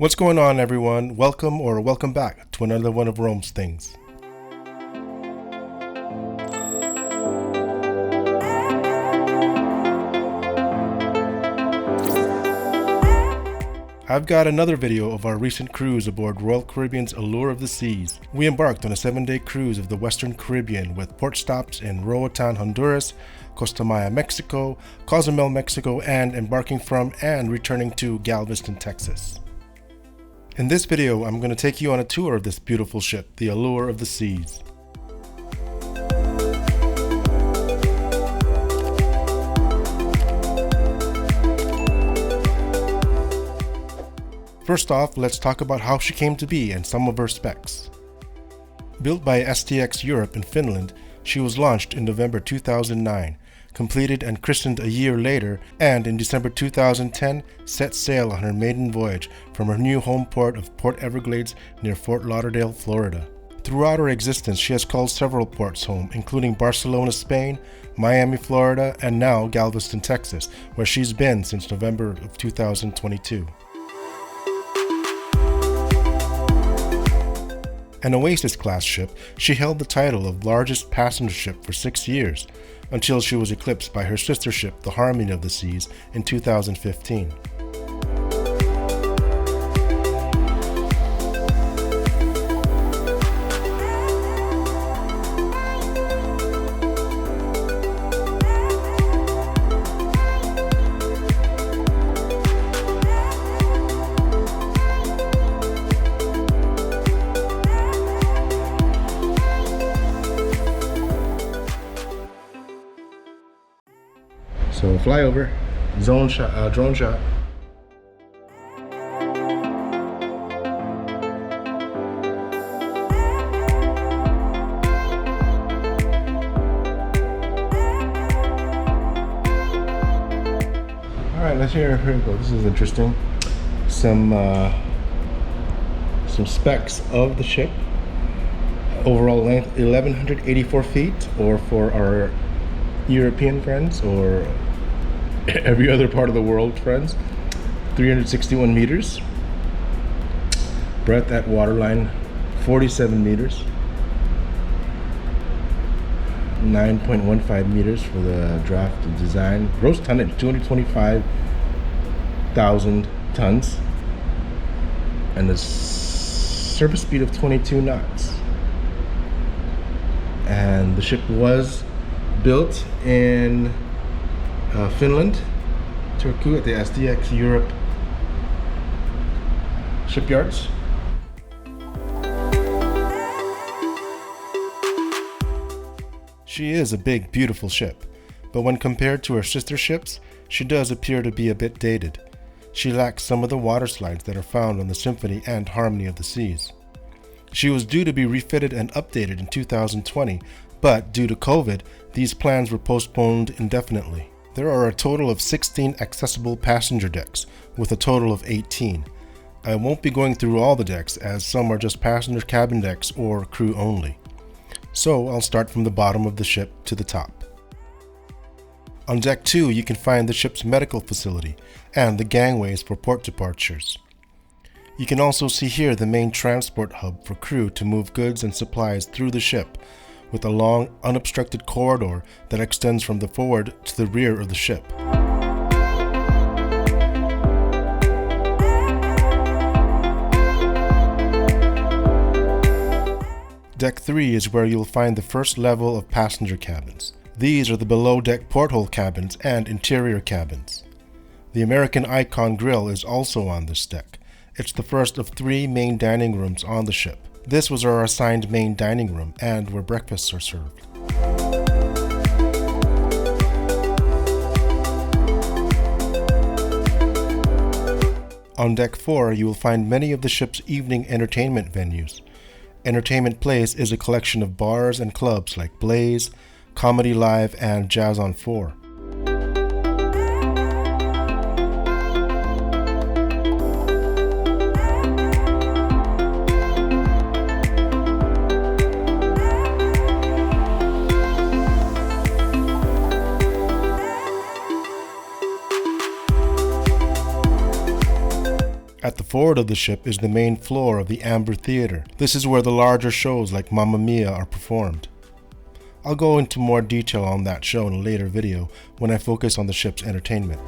What's going on, everyone? Welcome back to another one of Rome's things. I've got another video of our recent cruise aboard Royal Caribbean's Allure of the Seas. We embarked on a 7-day cruise of the Western Caribbean with port stops in Roatan, Honduras, Costa Maya, Mexico, Cozumel, Mexico, and embarking from and returning to Galveston, Texas. In this video, I'm going to take you on a tour of this beautiful ship, the Allure of the Seas. First off, let's talk about how she came to be and some of her specs. Built by STX Europe in Finland, she was launched in November 2009, completed and christened a year later, and in December 2010 set sail on her maiden voyage from her new home port of Port Everglades near Fort Lauderdale, Florida. Throughout her existence, she has called several ports home, including Barcelona, Spain, Miami, Florida, and now Galveston, Texas, where she's been since November of 2022. An Oasis-class ship, she held the title of largest passenger ship for 6 years, until she was eclipsed by her sister ship, the Harmony of the Seas, in 2015. So flyover, drone shot. All right, here we go. This is interesting. Some specs of the ship. Overall length 1,184 feet, or for our European friends or every other part of the world friends, 361 meters. Breadth at waterline 47 meters. 9.15 meters for the draft design. Gross tonnage 225,000 tons, and a surface speed of 22 knots. And the ship was built in Finland, Turku, at the STX Europe shipyards. She is a big, beautiful ship, but when compared to her sister ships, she does appear to be a bit dated. She lacks some of the water slides that are found on the Symphony and Harmony of the Seas. She was due to be refitted and updated in 2020, but due to COVID, these plans were postponed indefinitely. There are a total of 16 accessible passenger decks, with a total of 18. I won't be going through all the decks, as some are just passenger cabin decks or crew only. So I'll start from the bottom of the ship to the top. On deck 2, you can find the ship's medical facility and the gangways for port departures. You can also see here the main transport hub for crew to move goods and supplies through the ship, with a long, unobstructed corridor that extends from the forward to the rear of the ship. Deck 3 is where you'll find the first level of passenger cabins. These are the below-deck porthole cabins and interior cabins. The American Icon Grill is also on this deck. It's the first of 3 main dining rooms on the ship. This was our assigned main dining room, and where breakfasts are served. On deck 4, you will find many of the ship's evening entertainment venues. Entertainment Place is a collection of bars and clubs like Blaze, Comedy Live, and Jazz on 4. At the Forward of the ship is the main floor of the Amber Theater. This is where the larger shows like Mamma Mia are performed. I'll go into more detail on that show in a later video when I focus on the ship's entertainment.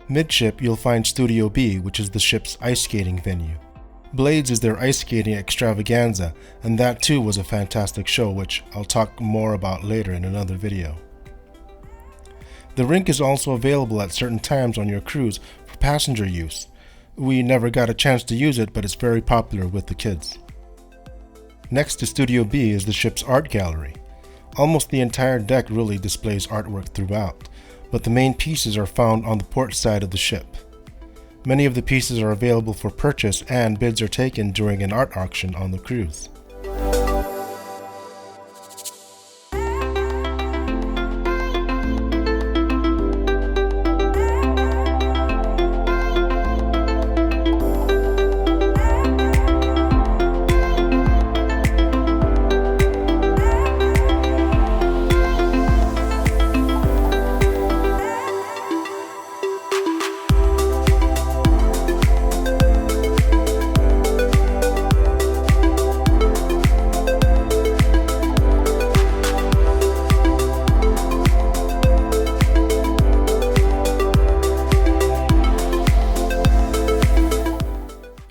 Midship, you'll find Studio B, which is the ship's ice skating venue. Blades is their ice skating extravaganza, and that too was a fantastic show, which I'll talk more about later in another video. The rink is also available at certain times on your cruise for passenger use. We never got a chance to use it, but it's very popular with the kids. Next to Studio B is the ship's art gallery. Almost the entire deck really displays artwork throughout, but the main pieces are found on the port side of the ship. Many of the pieces are available for purchase and bids are taken during an art auction on the cruise.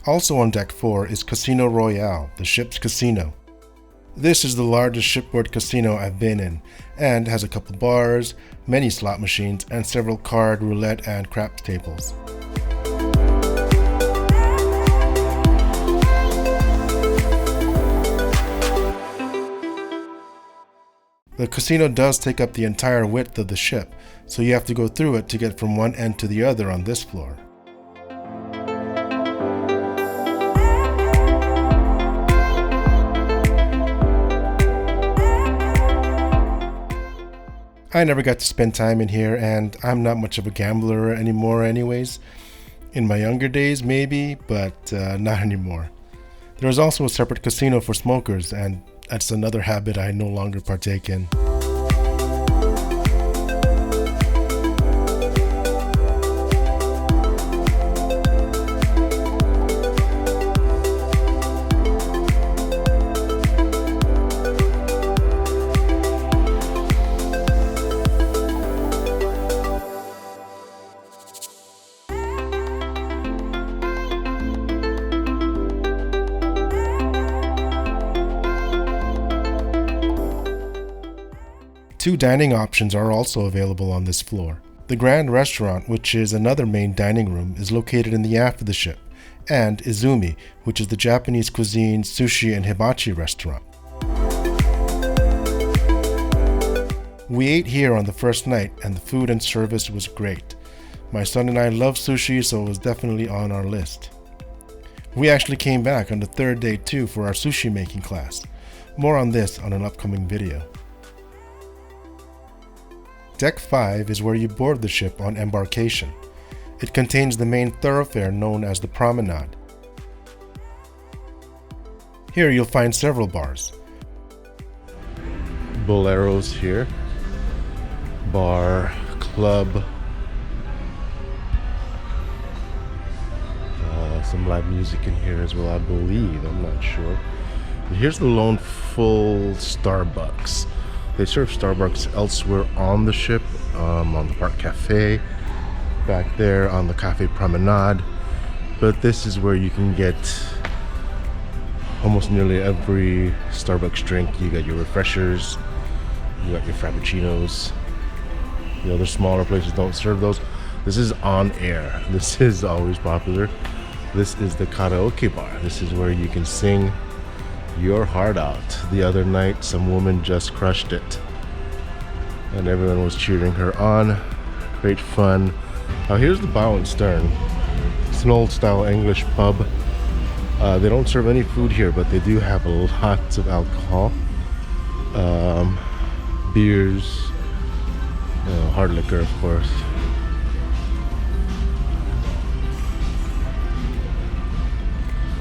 Also on Deck 4 is Casino Royale, the ship's casino. This is the largest shipboard casino I've been in, and has a couple bars, many slot machines, and several card, roulette, and craps tables. The casino does take up the entire width of the ship, so you have to go through it to get from one end to the other on this floor. I never got to spend time in here, and I'm not much of a gambler anymore anyways. In my younger days maybe, but not anymore. There is also a separate casino for smokers, and that's another habit I no longer partake in. Two dining options are also available on this floor. The Grand Restaurant, which is another main dining room, is located in the aft of the ship, and Izumi, which is the Japanese cuisine, sushi, and hibachi restaurant. We ate here on the first night, and the food and service was great. My son and I love sushi, so it was definitely on our list. We actually came back on the third day too for our sushi making class. More on this on an upcoming video. Deck 5 is where you board the ship on embarkation. It contains the main thoroughfare known as the Promenade. Here you'll find several bars. Boleros here. Bar, club. Some live music in here as well, I believe. I'm not sure. And here's the lone full Starbucks. They serve Starbucks elsewhere on the ship, on the Park Cafe, back there on the Cafe Promenade. But this is where you can get almost nearly every Starbucks drink. You got your refreshers, you got your frappuccinos. The other smaller places don't serve those. This is on air. This is always popular. This is the karaoke bar. This is where you can sing your heart out. The other night, some woman just crushed it, and everyone was cheering her on. Great fun. Now here's the Bow and Stern. It's an old style English pub. They don't serve any food here, but they do have lots of alcohol. Beers, hard liquor, of course.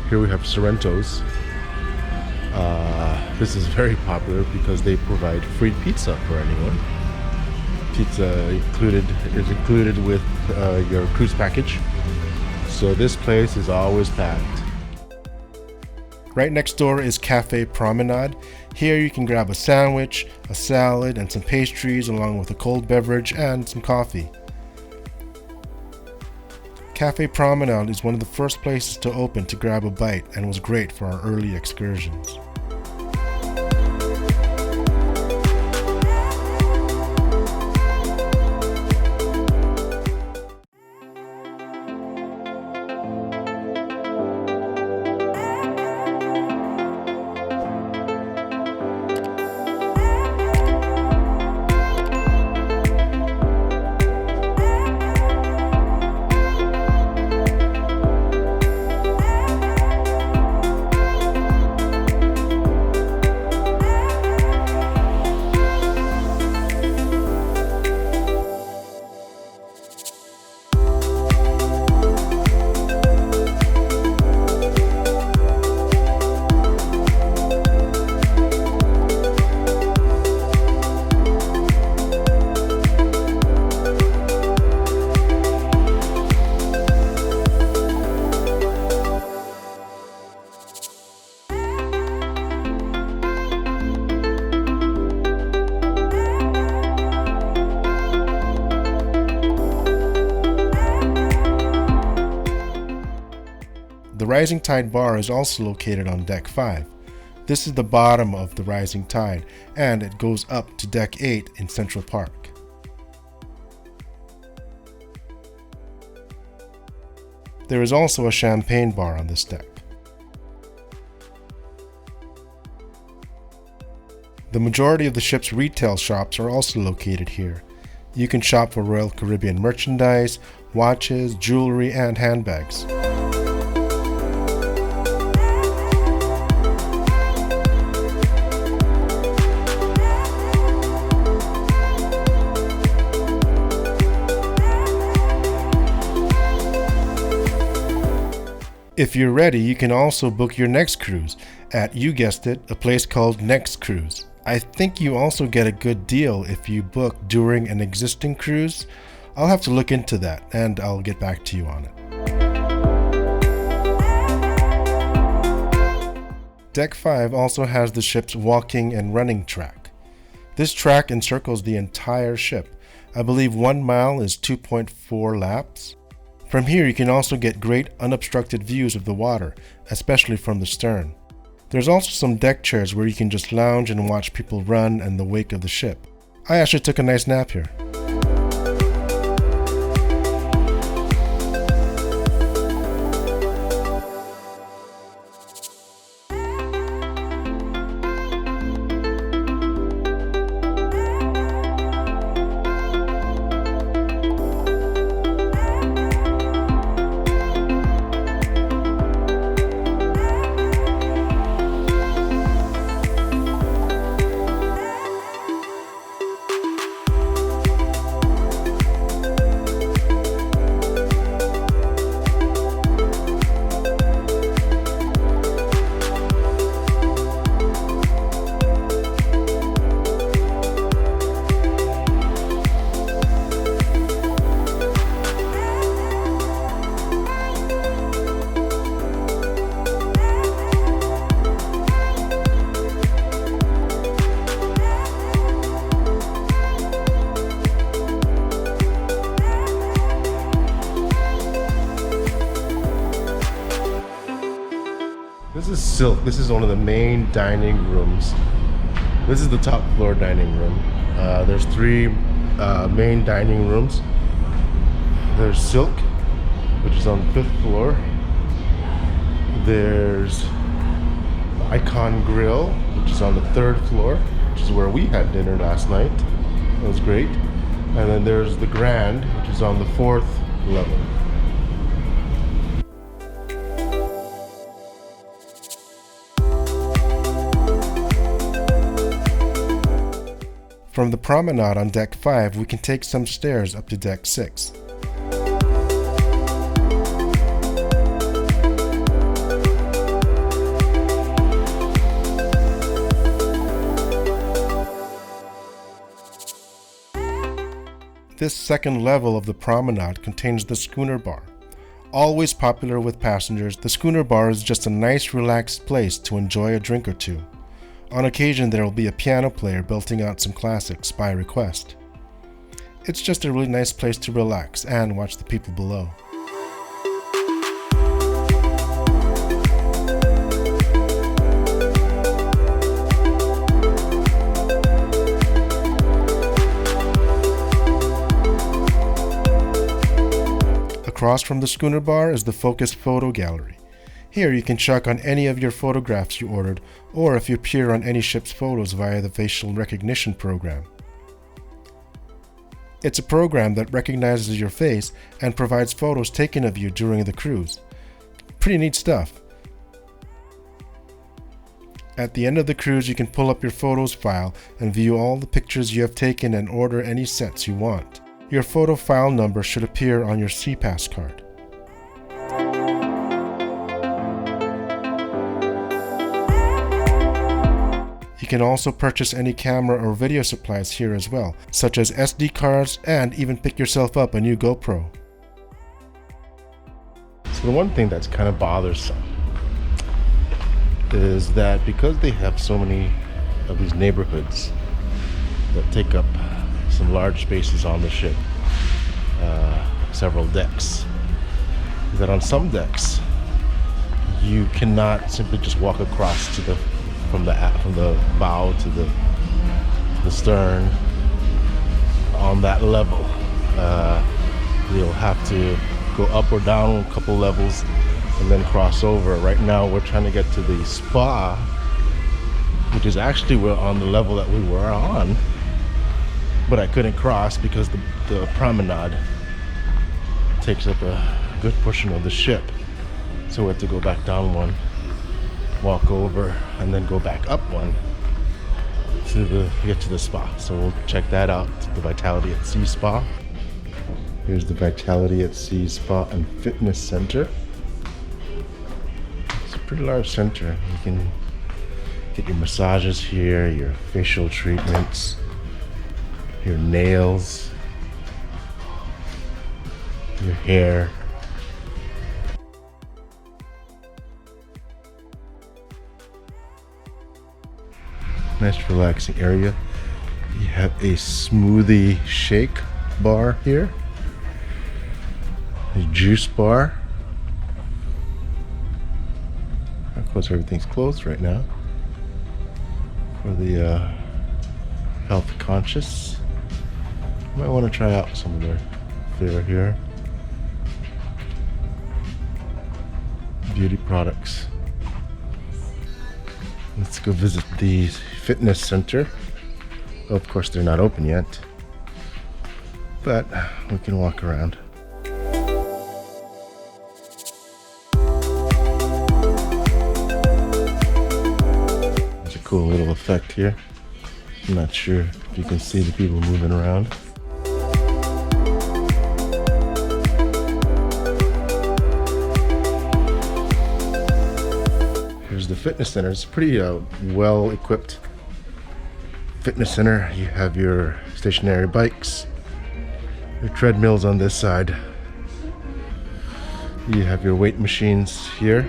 Here we have Sorrento's. This is very popular because they provide free pizza for anyone. Pizza is included with your cruise package. So this place is always packed. Right next door is Cafe Promenade. Here you can grab a sandwich, a salad, and some pastries along with a cold beverage and some coffee. Cafe Promenade is one of the first places to open to grab a bite and was great for our early excursions. The Rising Tide Bar is also located on Deck 5. This is the bottom of the Rising Tide, and it goes up to Deck 8 in Central Park. There is also a champagne bar on this deck. The majority of the ship's retail shops are also located here. You can shop for Royal Caribbean merchandise, watches, jewelry, and handbags. If you're ready, you can also book your next cruise at, you guessed it, a place called Next Cruise. I think you also get a good deal if you book during an existing cruise. I'll have to look into that and I'll get back to you on it. Deck 5 also has the ship's walking and running track. This track encircles the entire ship. I believe 1 mile is 2.4 laps. From here you can also get great unobstructed views of the water, especially from the stern. There's also some deck chairs where you can just lounge and watch people run in the wake of the ship. I actually took a nice nap here. This is Silk. This is one of the main dining rooms. This is the top floor dining room. There's 3 main dining rooms. There's Silk, which is on the 5th floor. There's the Icon Grill, which is on the 3rd floor, which is where we had dinner last night. It was great. And then there's the Grand, which is is on the 4th level. From the promenade on deck 5, we can take some stairs up to deck 6. This second level of the promenade contains the schooner bar. Always popular with passengers, the schooner bar is just a nice relaxed place to enjoy a drink or two. On occasion there will be a piano player belting out some classics by request. It's just a really nice place to relax and watch the people below. Across from the schooner bar is the Focus Photo Gallery. Here you can check on any of your photographs you ordered, or if you appear on any ship's photos via the facial recognition program. It's a program that recognizes your face and provides photos taken of you during the cruise. Pretty neat stuff. At the end of the cruise, you can pull up your photos file and view all the pictures you have taken and order any sets you want. Your photo file number should appear on your SeaPass card. You can also purchase any camera or video supplies here as well, such as SD cards, and even pick yourself up a new GoPro. So the one thing that's kind of bothersome is that because they have so many of these neighborhoods that take up some large spaces on the ship, several decks, that on some decks you cannot simply just walk across to the from the bow to the stern on that level. You'll have to go up or down a couple levels and then cross over. Right now we're trying to get to the spa, which is actually we're on the level that we were on, but I couldn't cross because the promenade takes up a good portion of the ship. So we have to go back down one, walk over, and then go back up one to get to the spa. So we'll check that out, the Vitality at Sea Spa. Here's the Vitality at Sea Spa and Fitness Center. It's a pretty large center. You can get your massages here, your facial treatments, your nails, your hair. Nice relaxing area. You have a smoothie shake bar here, a juice bar. Of course everything's closed right now for the health conscious. You might want to try out some of their fare here. Beauty products. Let's go visit the fitness center. Of course they're not open yet, but we can walk around. There's a cool little effect here. I'm not sure if you can see the people moving around. Here's the fitness center. It's a pretty well equipped fitness center. You have your stationary bikes, your treadmills on this side. You have your weight machines here.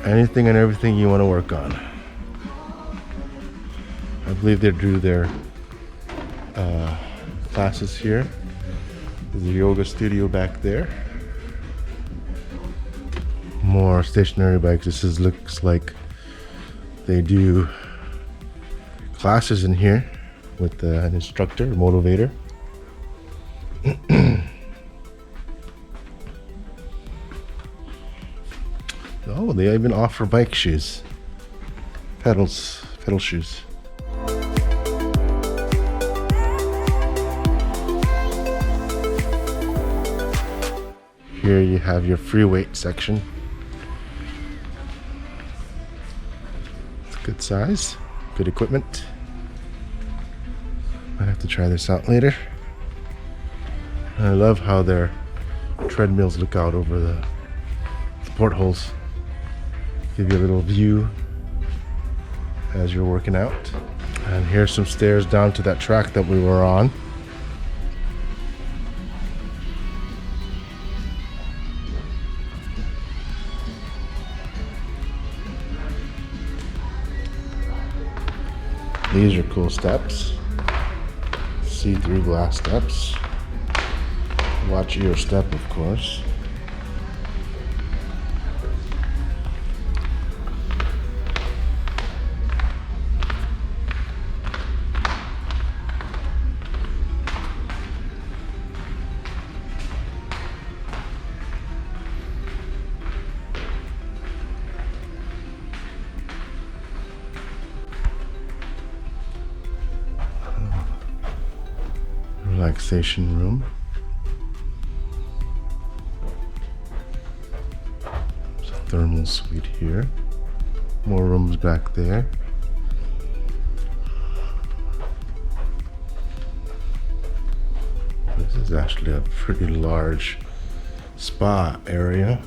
Anything and everything you want to work on. I believe they do their classes here. There's a yoga studio back there. More stationary bikes. Looks like they do classes in here with an instructor, a motivator. Oh, they even offer bike shoes, pedal shoes. Here you have your free weight section. It's a good size, good equipment. Might have to try this out later. I love how their treadmills look out over the portholes. Give you a little view as you're working out. And here's some stairs down to that track that we were on. These are cool steps. See-through glass steps. Watch your step, of course. Relaxation room. There's a thermal suite here. More rooms back there. This is actually a pretty large spa area.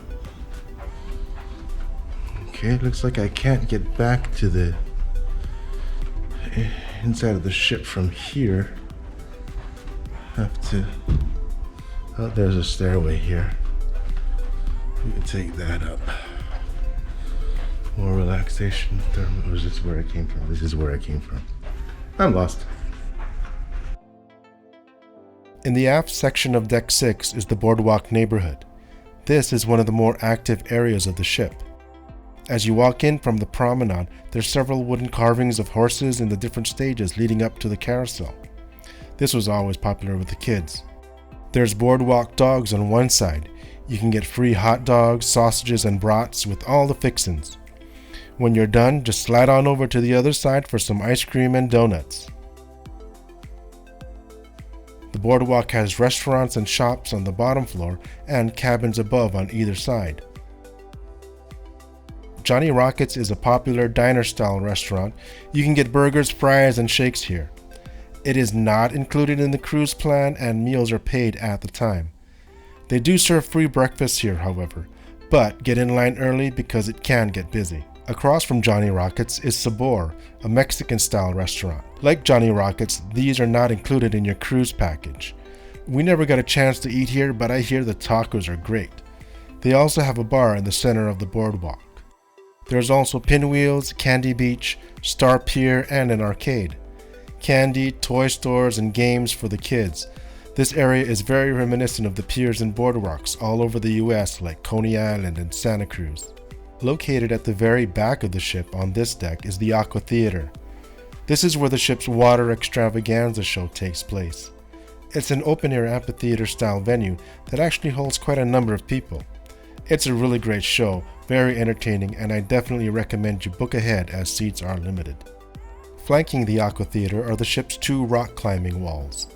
Okay, looks like I can't get back to the inside of the ship from here. Have to. Oh, there's a stairway here. We can take that up. More relaxation. Is this where I came from? This is where I came from. I'm lost. In the aft section of Deck 6 is the Boardwalk neighborhood. This is one of the more active areas of the ship. As you walk in from the promenade, there's several wooden carvings of horses in the different stages leading up to the carousel. This was always popular with the kids. There's Boardwalk dogs on one side. You can get free hot dogs, sausages, and brats with all the fixins. When you're done, just slide on over to the other side for some ice cream and donuts. The Boardwalk has restaurants and shops on the bottom floor and cabins above on either side. Johnny Rockets is a popular diner-style restaurant. You can get burgers, fries, and shakes here. It is not included in the cruise plan and meals are paid at the time. They do serve free breakfast here, however, but get in line early because it can get busy. Across from Johnny Rockets is Sabor, a Mexican-style restaurant. Like Johnny Rockets, these are not included in your cruise package. We never got a chance to eat here, but I hear the tacos are great. They also have a bar in the center of the boardwalk. There's also Pinwheels, Candy Beach, Star Pier, and an arcade. Candy, toy stores, and games for the kids. This area is very reminiscent of the piers and boardwalks all over the US like Coney Island and Santa Cruz. Located at the very back of the ship on this deck is the Aqua Theater. This is where the ship's water extravaganza show takes place. It's an open-air amphitheater style venue that actually holds quite a number of people. It's a really great show, very entertaining, and I definitely recommend you book ahead as seats are limited. Flanking the Aqua Theater are the ship's 2 rock climbing walls.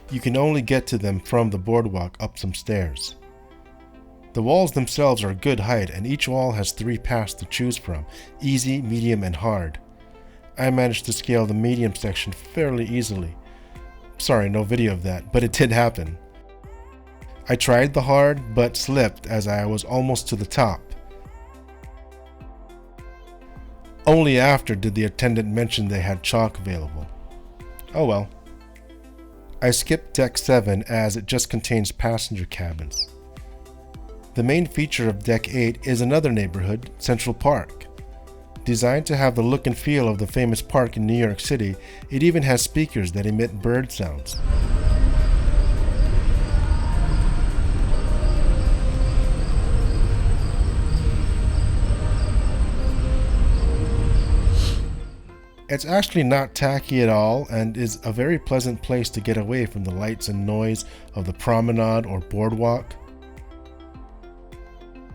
You can only get to them from the boardwalk up some stairs. The walls themselves are good height and each wall has 3 paths to choose from, easy, medium, and hard. I managed to scale the medium section fairly easily. Sorry, no video of that, but it did happen. I tried the hard, but slipped as I was almost to the top. Only after did the attendant mention they had chalk available. Oh well. I skipped Deck 7 as it just contains passenger cabins. The main feature of Deck 8 is another neighborhood, Central Park. Designed to have the look and feel of the famous park in New York City, it even has speakers that emit bird sounds. It's actually not tacky at all and is a very pleasant place to get away from the lights and noise of the promenade or boardwalk.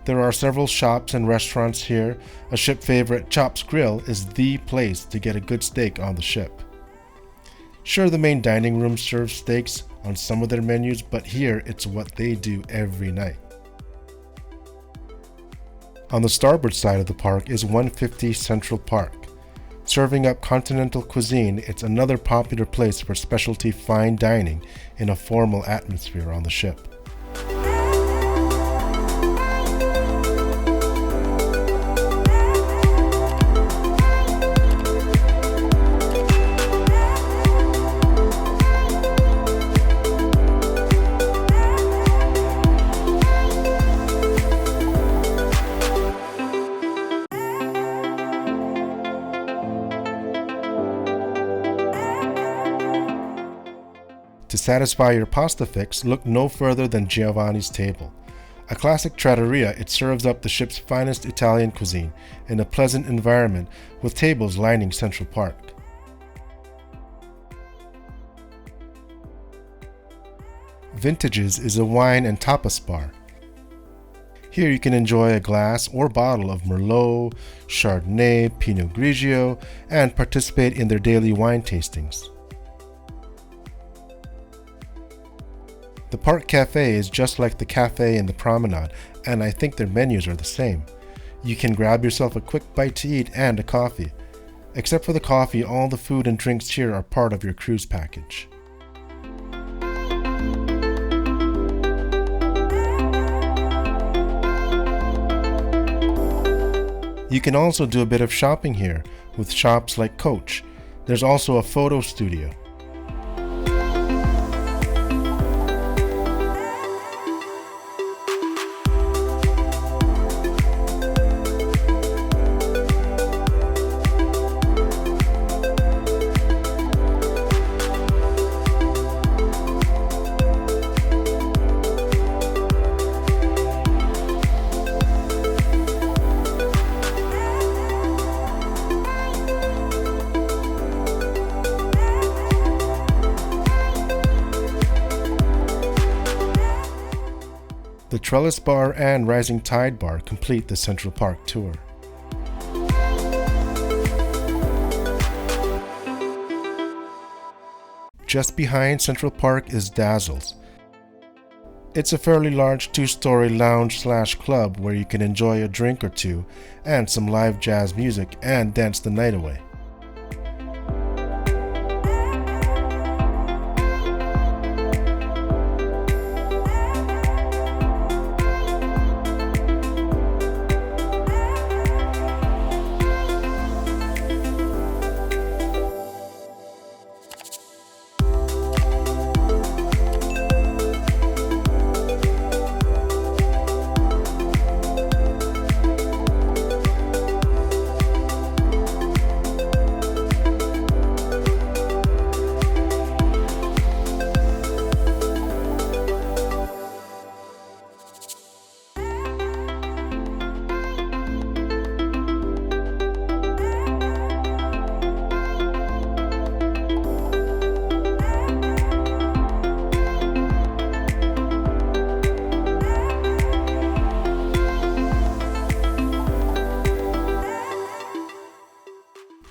There are several shops and restaurants here. A ship favorite, Chop's Grill, is the place to get a good steak on the ship. Sure, the main dining room serves steaks on some of their menus, but here it's what they do every night. On the starboard side of the park is 150 Central Park. Serving up continental cuisine, it's another popular place for specialty fine dining in a formal atmosphere on the ship. To satisfy your pasta fix, look no further than Giovanni's Table. A classic trattoria, it serves up the ship's finest Italian cuisine in a pleasant environment with tables lining Central Park. Vintages is a wine and tapas bar. Here you can enjoy a glass or bottle of Merlot, Chardonnay, Pinot Grigio, and participate in their daily wine tastings. The Park Cafe is just like the cafe in the promenade, and I think their menus are the same. You can grab yourself a quick bite to eat and a coffee. Except for the coffee, all the food and drinks here are part of your cruise package. You can also do a bit of shopping here with shops like Coach. There's also a photo studio. The Trellis Bar and Rising Tide Bar complete the Central Park tour. Just behind Central Park is Dazzles. It's a fairly large two-story lounge/club where you can enjoy a drink or two and some live jazz music and dance the night away.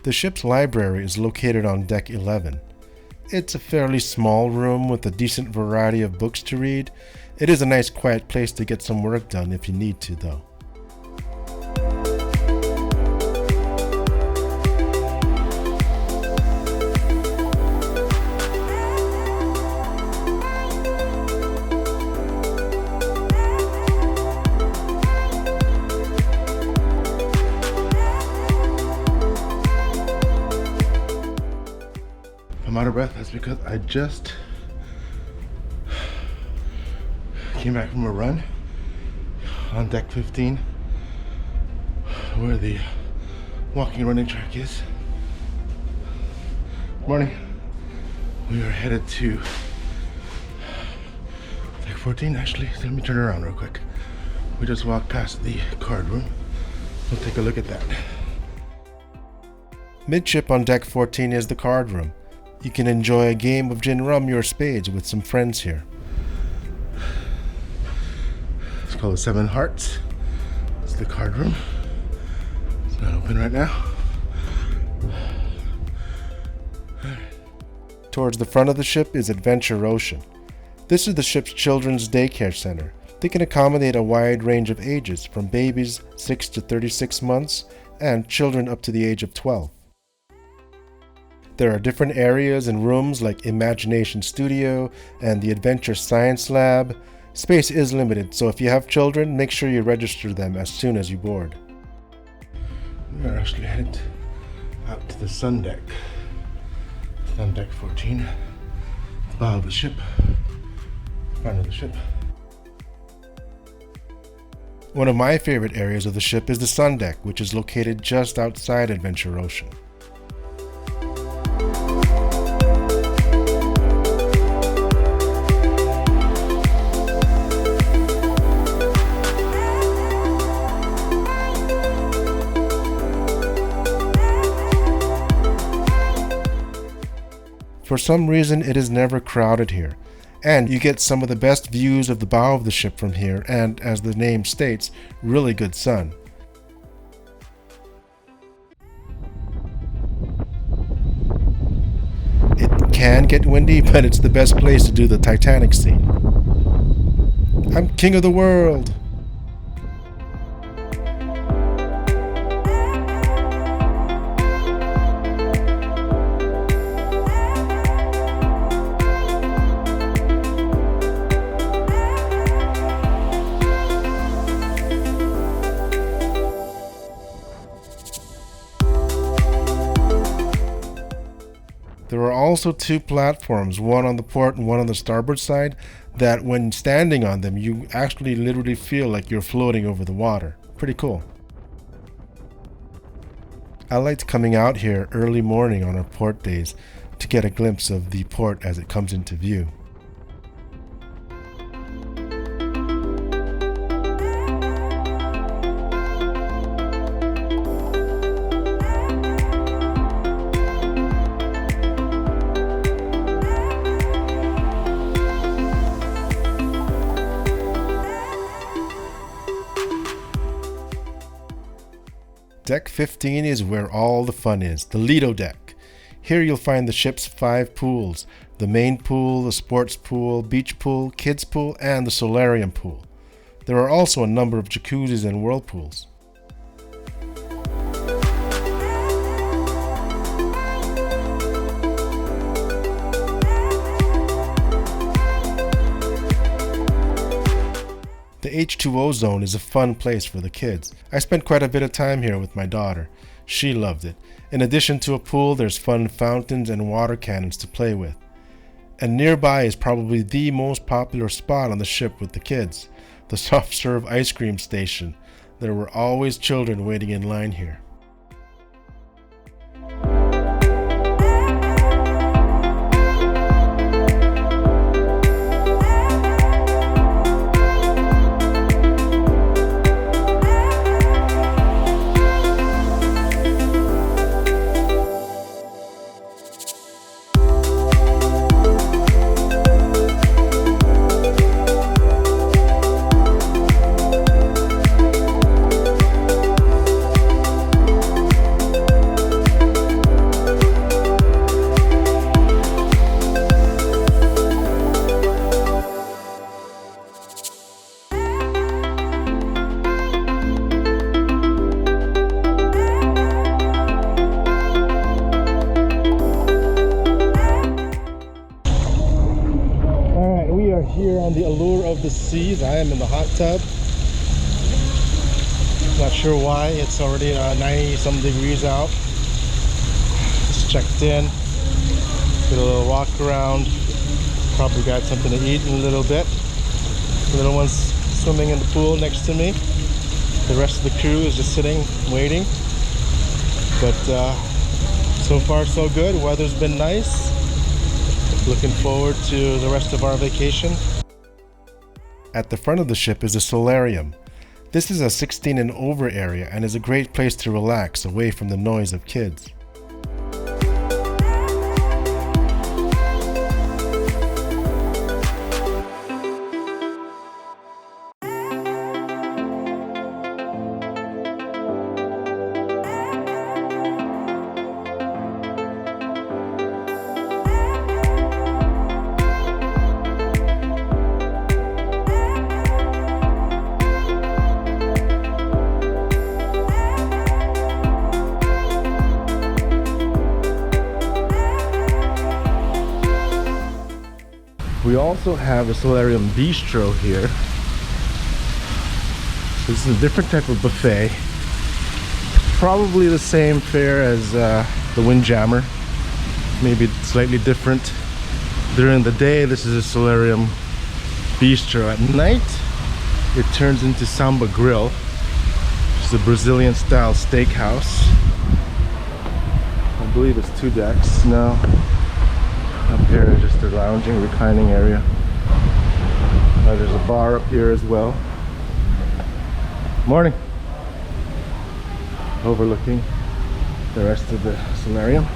The ship's library is located on Deck 11. It's a fairly small room with a decent variety of books to read. It is a nice quiet place to get some work done if you need to, though. I'm out of breath. That's because I just came back from a run on Deck 15 where the walking running track is. Morning. We are headed to Deck 14. Actually, let me turn around real quick. We just walked past the card room. We'll take a look at that. Midship on Deck 14 is the card room. You can enjoy a game of gin rum or spades with some friends here. It's called the Seven Hearts. It's the card room. It's not open right now. Towards the front of the ship is Adventure Ocean. This is the ship's children's daycare center. They can accommodate a wide range of ages, from babies 6 to 36 months and children up to the age of 12. There are different areas and rooms like Imagination Studio and the Adventure Science Lab. Space is limited, so if you have children, make sure you register them as soon as you board. We're actually headed out to the sun deck. Sun deck 14. The bow of the ship. Front of the ship. One of my favorite areas of the ship is the sun deck, which is located just outside Adventure Ocean. For some reason, it is never crowded here, and you get some of the best views of the bow of the ship from here and, as the name states, really good sun. It can get windy, but it's the best place to do the Titanic scene. I'm king of the world! There are also two platforms, one on the port and one on the starboard side, that when standing on them, you actually literally feel like you're floating over the water. Pretty cool. I liked coming out here early morning on our port days to get a glimpse of the port as it comes into view. Deck 15 is where all the fun is, the Lido deck. Here you'll find the ship's 5 pools, the main pool, the sports pool, beach pool, kids pool, and the solarium pool. There are also a number of jacuzzis and whirlpools. The H2O zone is a fun place for the kids. I spent quite a bit of time here with my daughter. She loved it. In addition to a pool, there's fun fountains and water cannons to play with. And nearby is probably the most popular spot on the ship with the kids, the soft serve ice cream station. There were always children waiting in line here. Here on the Allure of the Seas. I am in the hot tub. Not sure why, it's already 90 some degrees out. Just checked in, did a little walk around, probably got something to eat in a little bit. The little one's swimming in the pool next to me. The rest of the crew is just sitting, waiting. But so far so good. Weather's been nice. Looking forward to the rest of our vacation. At the front of the ship is a solarium. This is a 16 and over area and is a great place to relax away from the noise of kids. We also have a Solarium Bistro here. This is a different type of buffet. Probably the same fare as the Windjammer, maybe slightly different. During the day, this is a Solarium Bistro. At night, it turns into Samba Grill, which is a Brazilian style steakhouse. I believe it's 2 decks now. Up here is just a lounging, reclining area. There's a bar up here as well. Morning. Overlooking the rest of the solarium.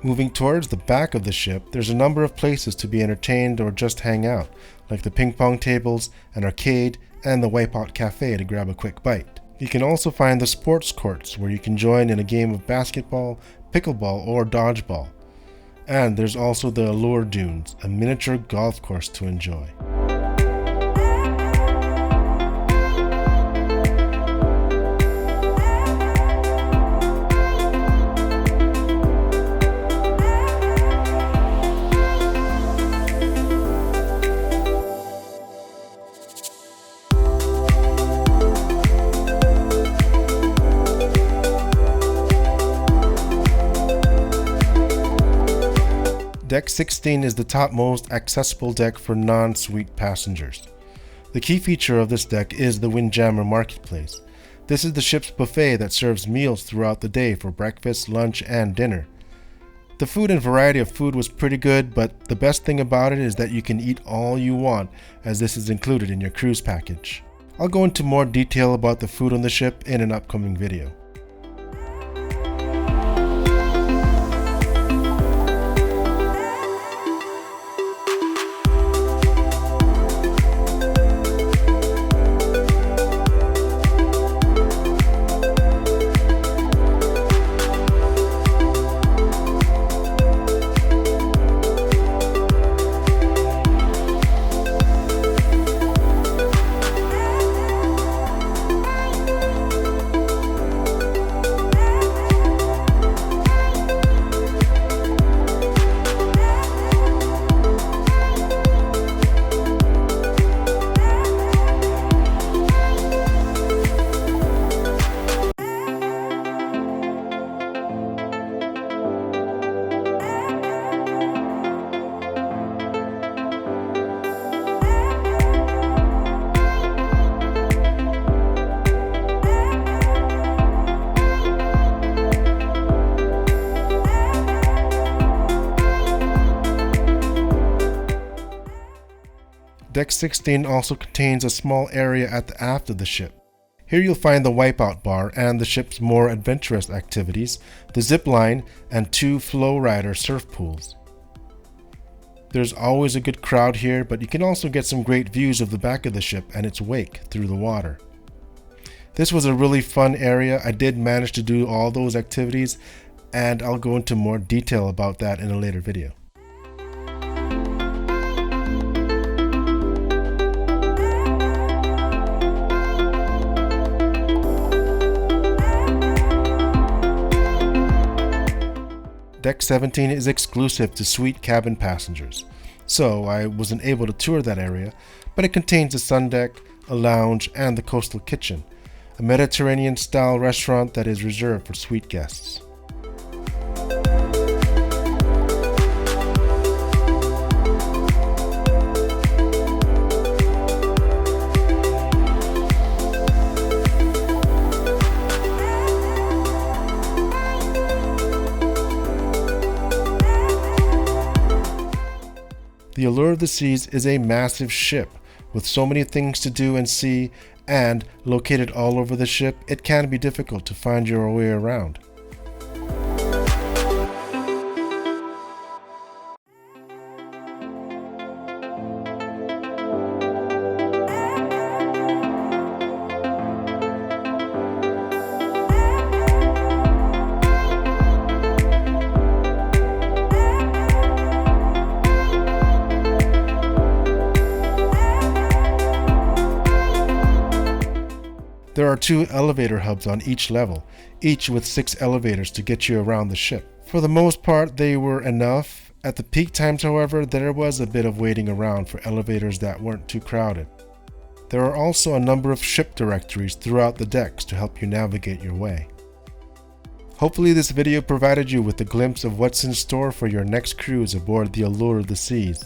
Moving towards the back of the ship, there's a number of places to be entertained or just hang out, like the ping pong tables, an arcade, and the Wipeout Cafe to grab a quick bite. You can also find the sports courts where you can join in a game of basketball, pickleball, or dodgeball. And there's also the Allure Dunes, a miniature golf course to enjoy. Deck 16 is the topmost accessible deck for non-suite passengers. The key feature of this deck is the Windjammer Marketplace. This is the ship's buffet that serves meals throughout the day for breakfast, lunch, and dinner. The food and variety of food was pretty good, but the best thing about it is that you can eat all you want, as this is included in your cruise package. I'll go into more detail about the food on the ship in an upcoming video. Deck 16 also contains a small area at the aft of the ship. Here you'll find the Wipeout Bar and the ship's more adventurous activities, the zip line, and 2 flow rider surf pools. There's always a good crowd here, but you can also get some great views of the back of the ship and its wake through the water. This was a really fun area. I did manage to do all those activities, and I'll go into more detail about that in a later video. Deck 17 is exclusive to suite cabin passengers, so I wasn't able to tour that area, but it contains a sun deck, a lounge, and the coastal kitchen, a Mediterranean-style restaurant that is reserved for suite guests. The Allure of the Seas is a massive ship with so many things to do and see, and located all over the ship, it can be difficult to find your way around. are 2 elevator hubs on each level, each with 6 elevators to get you around the ship. For the most part, they were enough. At the peak times, however, there was a bit of waiting around for elevators that weren't too crowded. There are also a number of ship directories throughout the decks to help you navigate your way. Hopefully this video provided you with a glimpse of what's in store for your next cruise aboard the Allure of the Seas.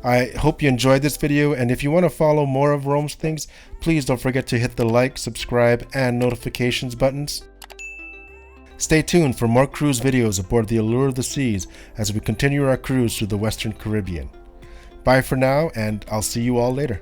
I hope you enjoyed this video, and if you want to follow more of Rome's things, please don't forget to hit the like, subscribe, and notifications buttons. Stay tuned for more cruise videos aboard the Allure of the Seas as we continue our cruise through the Western Caribbean. Bye for now, and I'll see you all later.